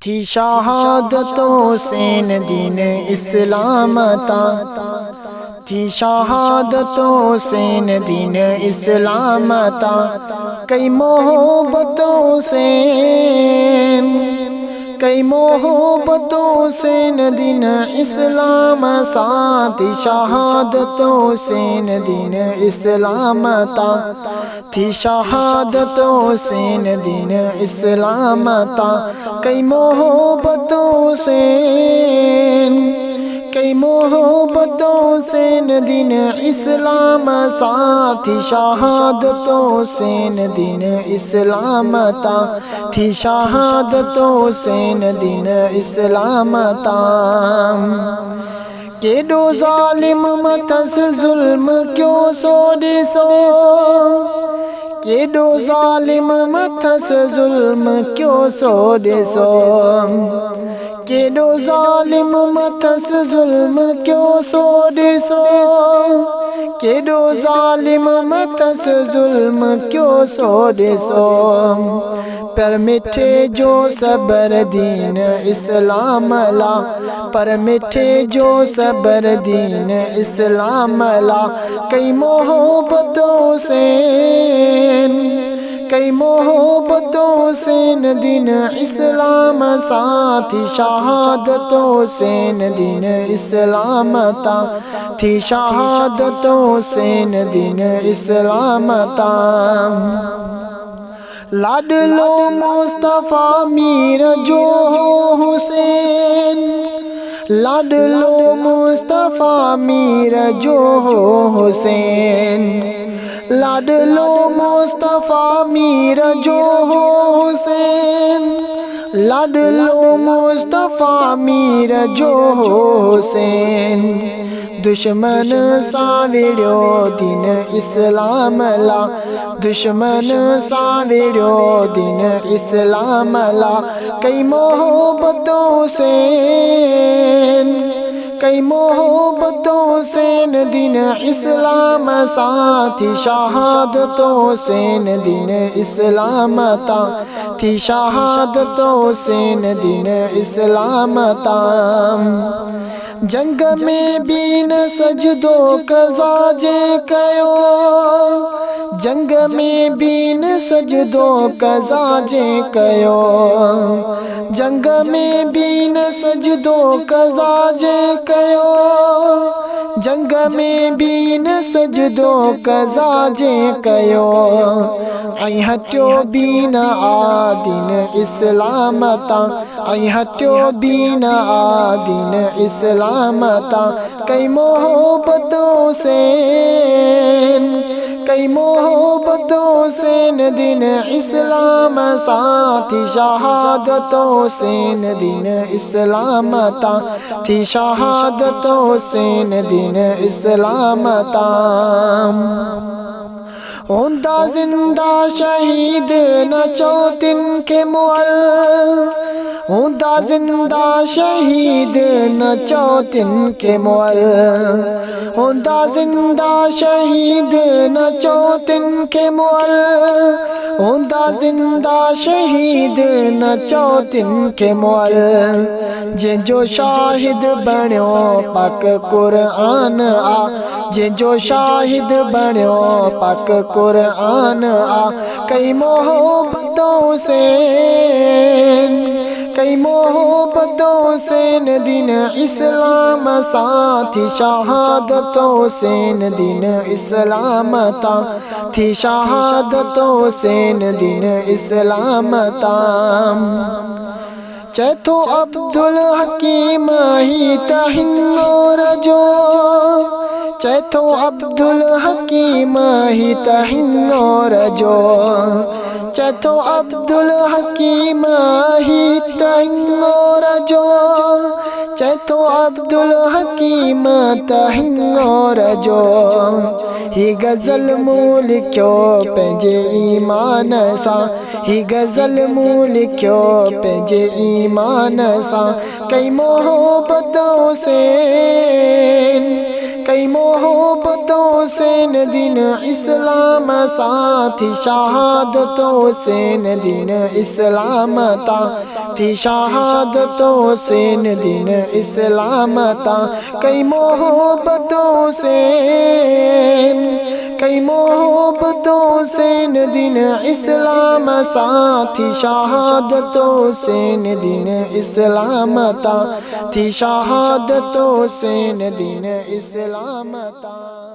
थी शहादतों से न दीन इस्लाम ता, थी शहादतों से न दीन इस्लाम ता। कई मोहब्बतों से, कई मोहब्बतों से न दीन इस्लाम सा, थी शहादतों से न दीन इस्लाम ता, थी शहादतों से न दीन इस्लाम ता। कई मोहब्बतों से, कई मोहब्बतों से न दीन इस्लाम सा, थी शहादतों से न दीन इस्लाम ता, थी शहादतों से न दीन इस्लाम ता। केडो जालिम मथस जुल्म क्यों सोडे सो, केडो जालिम मथस जुल्म क्यों सोडे सो, केडो जालिम मथस जुल्म क्यों सोडे सो, केडो जालिम मथस जुल्म क्यों सोडे सो। पर मिठे जो सबर दीन इस्लाम ला, पर मिठे जो सबर दीन इस्लाम ला। कई मोहब्बतों से, कई मोहब्बतों से न दीन इस्लाम सा, थी शहादतों से न दीन इस्लाम ता, थी शहादतों से न दीन इस्लाम ता। लाडलो मुस्तफा मीर जो हो हुसैन, लाडलो मुस्तफा मीर जो हो हुसैन, लाडलो मुस्तफा मीर जो हो हुसैन, लाडलो मुस्तफा मीर जो हो हुसैन। दुश्मन साविड्यो दीन इस्लाम ला, दुश्मन साविड्यो दीन इस्लाम ला। कई मोहब्बतों से, कई मोहब्बतों से न दीन इस्लाम सा, थी शहादतों से न दीन इस्लाम ता, थी शहादतों से न दीन इस्लाम ता। जंग में भी न सजदो कज़ा जे कयो, जंग में भी न सजदो कज़ा जे कयो, जंग में भी न सजदो कज़ा जे कयो, जंग में भी न सजदो कज़ा जे कयो। ऐं हटियो भी न आदीन इस्लाम ता, ऐं हटियो भी न आदीन इस्लाम ता। कई मोहब्बतों से, कई मोहब्बतों से न दीन इस्लाम सा, थी शहादतों से न दीन इस्लाम ता, थी शहादतों से न दीन इस्लाम ता। होंदा जिंदा शहीद न चौतिन के मुअल, होंदा जिंदा शहीद न चौतिन के मुअल, होंदा जिंदा शहीद न चौतिन के मुअल, होंदा जिंदा शहीद न चौतिन के मुअल। जंहिंजो शाहिद बणियो पाक क़ुरान आ, जंहिंजो शाहिद बणियो पाक क़ुरान आ। कई मोहब्बतों से, कई मोहब्बतों से न दीन इस्लाम सा, थी शहादतों से न दीन इस्लाम ता, थी शहादतों से न दीन इस्लाम ता। चैथो अब्दुल हकीम ही तहिंगोर जो, चैथो अब्दुल हकीम ही तहिंगोर जो, चैथो अब्दुल हकीम ही तहिंगोर जो, चैथो अब्दुल हकीम तहिंगोर जो। ही गज़ल मूं लिखियो पंहिंजे ईमान सा, ही गज़ल मूं लिखियो पंहिंजे ईमान सा। कई मोहब्बतों से, कई मोहब्बतों से न दिन इस्लाम साथी शहादतों से न दिन इस्लाम ता थी शहादतों से न दिन इस्लाम ता कई मोहब्बतों से कई मोहब्बतों से न दिन इस्लाम साथी शहादतों से न दिन इस्लाम ता थी शहादतों से न दिन इस्लाम ता।